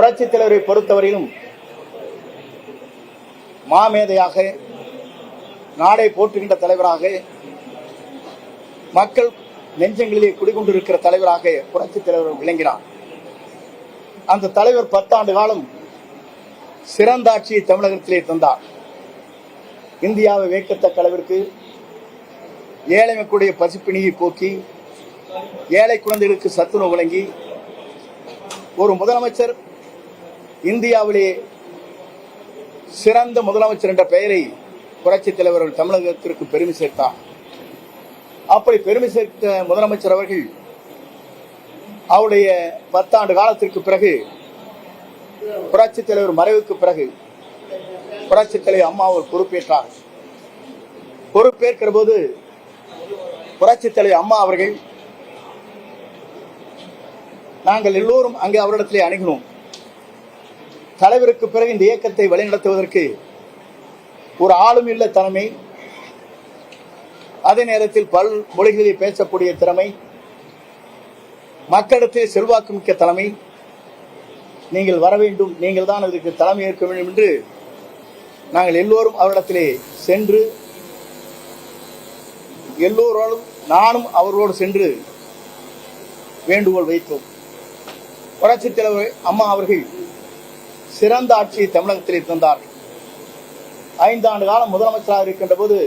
புரட்சி தலைவரை பொறுத்தவரையிலும் மாமேதையாக, நாடை போற்றுகின்ற தலைவராக, மக்கள் நெஞ்சங்களிலே குடிகொண்டிருக்கிற தலைவராக புரட்சி தலைவர் விளங்கினார். அந்த தலைவர் 10 ஆண்டு காலம் சிறந்த ஆட்சியை தமிழகத்திலே தந்தார். இந்தியாவை வியக்கத்தக்க அளவிற்கு ஏழை மக்களுடைய பசிப்பிணியை போக்கி, ஏழை குழந்தைகளுக்கு சத்துணவு வழங்கி, ஒரு முதலமைச்சர் இந்தியாவிலே சிறந்த முதலமைச்சர் என்ற பெயரை புரட்சி தலைவர் தமிழகத்திற்கு பெருமை சேர்த்தார். அப்படி பெருமை சேர்த்த முதலமைச்சர் அவர்கள் அவருடைய 10 ஆண்டு காலத்திற்கு பிறகு, புரட்சி தலைவர் மறைவுக்கு பிறகு புரட்சி தலைவர் அம்மா அவர் பொறுப்பேற்றார். பொறுப்பேற்கிற போது புரட்சி தலைவர் அம்மா அவர்கள், நாங்கள் எல்லோரும் அங்கே அவரிடத்திலே அணுகினோம். தலைவருக்கு பிறகு இந்த இயக்கத்தை வழிநடத்துவதற்கு ஒரு ஆளுமையுள்ள தலைமை, அதே நேரத்தில் பல் மொழிகளில் பேசக்கூடிய திறமை, மக்களிடத்தில் செல்வாக்கு மிக்க தலைமை, நீங்கள் வர வேண்டும், நீங்கள் தான் அதற்கு தலைமை ஏற்க வேண்டும் என்று நாங்கள் எல்லோரும் அவரிடத்திலே சென்று, எல்லோரோடும் நானும் அவர்களோடு சென்று வேண்டுகோள் வைத்தோம். புரட்சித் தலைவர் அம்மா அவர்கள் சிறந்த ஆட்சியை தமிழகத்திலே தந்தார்கள். 5 ஆண்டு காலம் முதலமைச்சராக இருக்கின்ற போது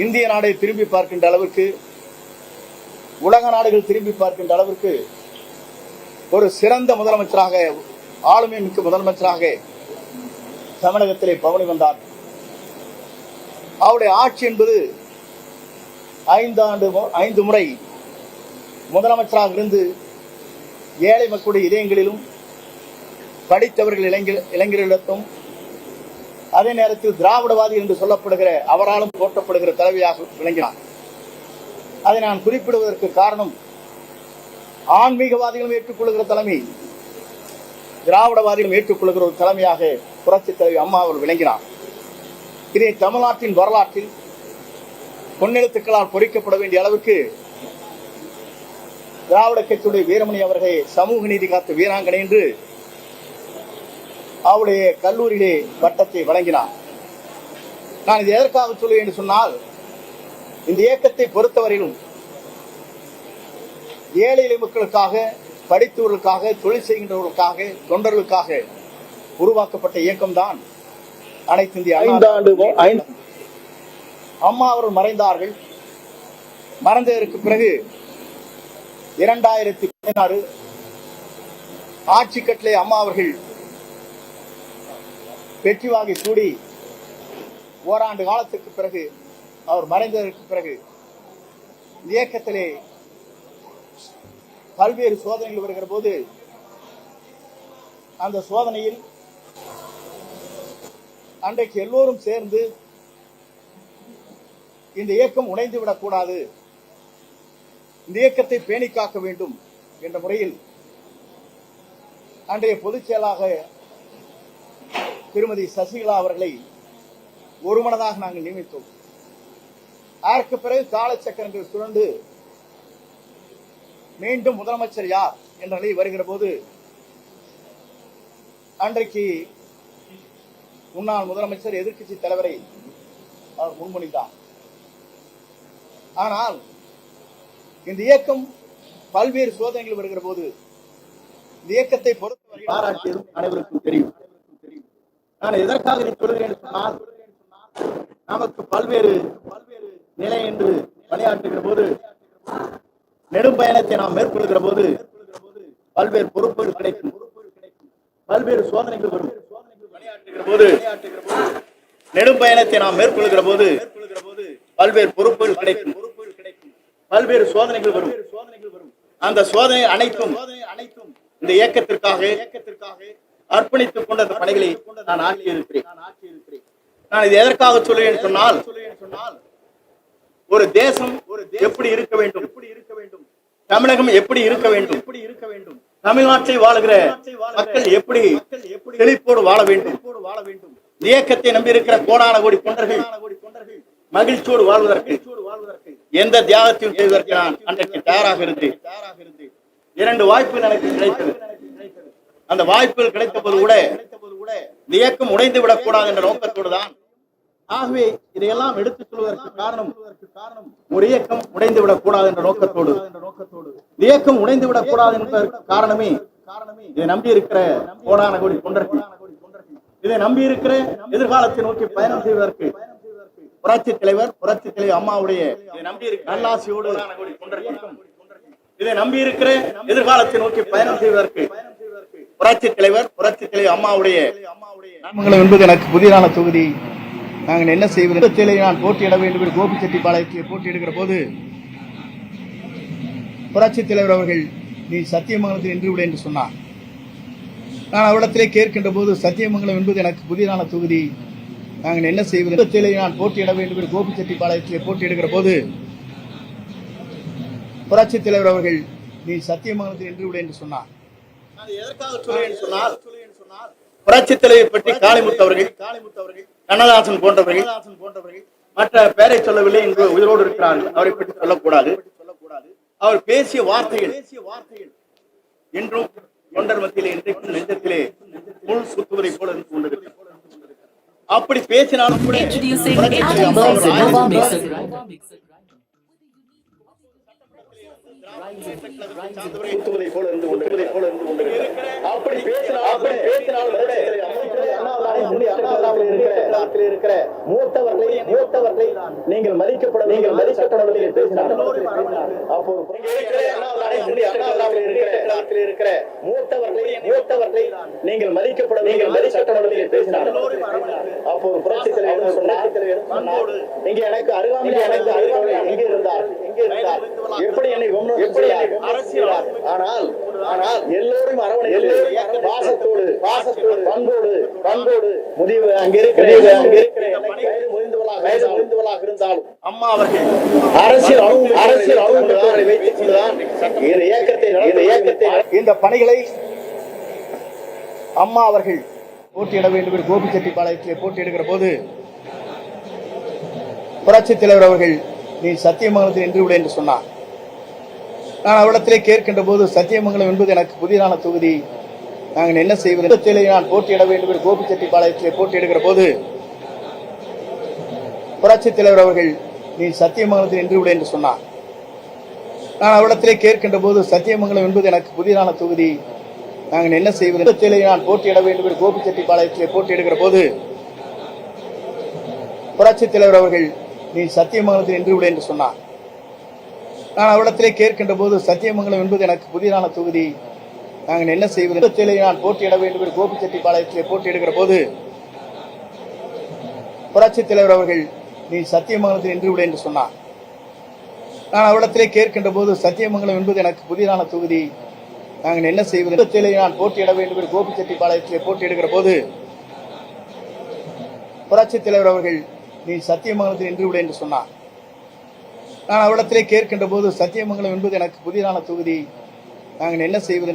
இந்திய நாடை திரும்பி பார்க்கின்ற அளவிற்கு, உலக நாடுகள் திரும்பி பார்க்கின்ற அளவிற்கு ஒரு சிறந்த முதலமைச்சராக, ஆளுமை மிக்க முதலமைச்சராக தமிழகத்திலே பவனி வந்தார். அவருடைய ஆட்சி என்பது 5 முறை முதலமைச்சராக இருந்து ஏழை மக்களுடைய இதயங்களிலும், படித்தவர்கள் இளைஞர்களிடத்தும், அதே நேரத்தில் திராவிடவாதி என்று சொல்லப்படுகிற அவராலும் போற்றப்படுகிற தலைவியாக விளங்கினார். அதை நான் குறிப்பிடுவதற்கு காரணம், ஆன்மீகவாதிகளும் ஏற்றுக்கொள்கிற தலைமை, திராவிடவாதிகளும் ஏற்றுக்கொள்கிற ஒரு தலைமையாக புரட்சி தலைவி அம்மா அவர் விளங்கினார். இதை தமிழ்நாட்டின் வரலாற்றில் பொன்னெழுத்துக்களால் பொறிக்கப்பட வேண்டிய அளவுக்கு திராவிட கட்சியுடைய வீரமணி அவர்களை சமூக நீதி காத்த வீராங்கனை என்று அவருடைய கல்லூரியிலே பட்டத்தை வழங்கினார். நான் இது எதற்காக சொல்லுவேன் என்று சொன்னால், இந்த இயக்கத்தை பொறுத்தவரையிலும் ஏழை எளிய மக்களுக்காக, படித்தவர்களுக்காக, தொழில் செய்கின்றவர்களுக்காக, தொண்டர்களுக்காக உருவாக்கப்பட்ட இயக்கம்தான் அனைத்து இந்திய அம்மா அவர்கள் மறைந்தார்கள். மறைந்ததற்கு பிறகு 2016 ஆட்சி கட்டளை அம்மா அவர்கள் வெற்றி வாங்கி சூடி ஓராண்டு காலத்திற்கு பிறகு, அவர் மறைந்ததற்கு பிறகு இயக்கத்திலே பல்வேறு சோதனைகள் வருகிற போது, அந்த சோதனையில் அன்றைக்கு எல்லோரும் சேர்ந்து இந்த இயக்கம் உடைந்துவிடக் கூடாது, இந்த இயக்கத்தை பேணி காக்க வேண்டும் என்ற முறையில் அன்றைய பொதுச் செயலாளராக திருமதி சசிகலா அவர்களை ஒருமனதாக நாங்கள் நியமித்தோம். அதற்கு பிறகு காலச்சக்கரங்கள் சுழண்டு மீண்டும் முதலமைச்சர் யார் என்ற நிலை வருகிற போது, அன்றைக்கு முன்னாள் முதலமைச்சர் எதிர்க்கட்சி தலைவரை அவர் முன்மொழிந்தார். ஆனால் இந்த இயக்கம் பல்வேறு சோதனைகள் வருகிற போது, இந்த இயக்கத்தை பொறுத்தவரை பாராட்டியதும் அனைவருக்கும் தெரியும். நான் எதற்காக இதை சொல்கிறேன் சொன்னால், நமக்கு பல்வேறு நிலை என்று பணியாற்றுகிற போது, நெடும் பயணத்தை நாம் மேற்கொள்கிற போது பல்வேறு பொறுப்புகள் கிடைக்கும், பல்வேறு சோதனைகள் வரும். பணியாற்றுகிற போது, நெடும் பயணத்தை நாம் மேற்கொள்கிற போது பல்வேறு பொறுப்புகள் கிடைக்கும், பல்வேறு சோதனைகள் வரும். அந்த சோதனை அனைத்தும் இந்த இயக்கத்திற்காக அர்ப்பணித்துக் கொண்ட அந்த பணிகளை நான் ஆற்றியிருக்கிறேன். நான் இது எதற்காக சொல்லுவேன் சொன்னால், ஒரு தேசம் எப்படி இருக்க வேண்டும், தமிழகம் எப்படி இருக்க வேண்டும், தமிழ்நாட்டை வாழுகிற மக்கள் எப்படி செழிப்போடு வாழ வேண்டும், இயக்கத்தை நம்பியிருக்கிற கோடான கோடி தொண்டர்கள் மகிழ்ச்சியோடு வாழ்வதற்கு எந்த தியாகத்தையும் செய்வதற்கு நான் அன்றைக்கு தயாராக இருந்தேன். 2 வாய்ப்புகள் எனக்கு கிடைத்தது. அந்த வாய்ப்புகள் கிடைத்த போது கூட இந்த இயக்கம் உடைந்து விடக்கூடாது என்ற நோக்கத்தோடு தான். ஆகவே இதையெல்லாம் எடுத்துச் சொல்வதற்கு காரணம் ஒரு இயக்கம் உடைந்து விடக்கூடாது என்ற நோக்கத்தோடு, இந்த இயக்கம் உடைந்து விடக்கூடாது என்பதற்கு காரணமே இதை நம்பி இருக்கிற கோடான கோடி தொண்டர்கள், இதை நம்பி இருக்கிற எதிர்காலத்தை நோக்கி பயணம் செய்வதற்கு புரட்சி தலைவர் அம்மாவுடைய நல்லாசியோடு இதை நம்பி இருக்கிற எதிர்காலத்தை நோக்கி பயணம் செய்வதற்கு புரட்சி தலைவர் அம்மாவுடைய என்பது எனக்கு புதிதான தொகுதி. நாங்கள் என்ன செய்வது? நான் போட்டியிட வேண்டும் என்று கோபிச்செட்டிப்பாளையத்தில் போட்டியிடுகிற போது புரட்சி தலைவர் அவர்கள் நீ சத்தியமங்கலத்தில் நின்று விட என்று சொன்னார். நான் அவரிடத்திலே கேட்கின்ற போது சத்தியமங்கலம் என்பது எனக்கு புதிதான தொகுதி, நாங்கள் என்ன செய்வது? நான் போட்டியிட வேண்டும் என்று கோபிச்செட்டிப்பாளையத்தில் போட்டியிடுகிற போது புரட்சி தலைவர் அவர்கள் நீ சத்தியமங்கலத்தில் நின்று விட என்று சொன்னார். புரட்சி தலைவர் பற்றி காளிமுத்து அவர்கள், கண்ணதாசன் போன்றவர்கள் மற்ற பெயரை சொல்லவில்லை என்று உயிரோடு இருக்கிறார்கள். அவரை பற்றி சொல்லக்கூடாது. அவர் பேசிய வார்த்தைகள் என்றும் தொண்டர் மத்தியிலே இன்றைக்கும் நெஞ்சத்திலே முள் சுத்துவதை போல இருந்து கொண்டிருக்கிறது. அப்படி பேசினாலும் கூட மூத்தவர்களை நீங்கள் மதிக்கப்பட சட்டமன்றத்தில் பேசினார். மூத்தவர்களை நீங்கள் மதிக்கப்பட சட்டமன்றத்தில் பேசினார். அப்போது புரட்சி தலைவர் சொன்னார், நீங்க எனக்கு அருகாமையில் எங்கே இருந்தார் எப்படி என்னை ஆனால் எல்லோரும் பாசத்தோடு பண்போடு முடிவு அங்கே இருக்கிற இருந்தாலும் அம்மா அவர்கள் அரசியல் அணுகுமுறை வைத்துக் கொண்டுதான் இந்த இயக்கத்தை இந்த பணிகளை அம்மா அவர்கள் போட்டியிட வேண்டும் என்று கோபிச்செட்டிப்பாளையத்தில் போட்டியிடுகிற போது புரட்சி தலைவர் அவர்கள் நீ சத்தியமங்கலத்தில் நின்று விட என்று சொன்னார். நான் அவரிடத்திலே கேட்கின்ற போது சத்தியமங்கலம் என்பது எனக்கு புதிதான தொகுதி, நாங்கள் என்ன செய்வது? நான் போட்டியிட வேண்டும் என்று கோபிச்செட்டிப்பாளையத்தில் போட்டியிடுகிற போது புரட்சி தலைவர் அவர்கள் நீ சத்தியமங்கலத்தில் நின்று விட என்று சொன்னார். நான் அவரிடத்திலே கேட்கின்ற போது சத்தியமங்கலம் என்பது எனக்கு புதிதான தொகுதி, நாங்கள் என்ன செய்வது? நான் போட்டியிட வேண்டும் என்று கோபிச்செட்டிப்பாளையத்தில் போட்டியிடுகிற போது புரட்சி தலைவர் அவர்கள் நீ சத்தியமங்கலத்தில் நின்று விட என்று சொன்னார். நான் அவரிடத்திலே கேட்கின்ற போது சத்தியமங்கலம் என்பது எனக்கு புதிதான தொகுதி, நாங்கள் என்ன செய்வது? நான் போட்டியிட வேண்டும் என்று கோபிச்செட்டிப்பாளையத்தில் போட்டியிடுகிற போது புரட்சி தலைவர் அவர்கள் நீ சத்தியமங்கலத்தில் நின்று விட என்று சொன்னார். நான் அவரிடத்திலே கேட்கின்ற போது சத்தியமங்கலம் என்பது எனக்கு புதிதான தொகுதி, நாங்கள் என்ன செய்வது? நான் போட்டியிட வேண்டும் என்று கோபிச்செட்டிப்பாளையத்தில் போட்டியிடுகிற போது புரட்சி தலைவர் அவர்கள் நீ சத்தியமங்கலத்தில் நின்று விட என்று சொன்னார். நான் அவரிடத்திலே கேட்கின்ற போது சத்தியமங்கலம் என்பது எனக்கு புதிதான தொகுதி, நாங்கள் என்ன செய்வது?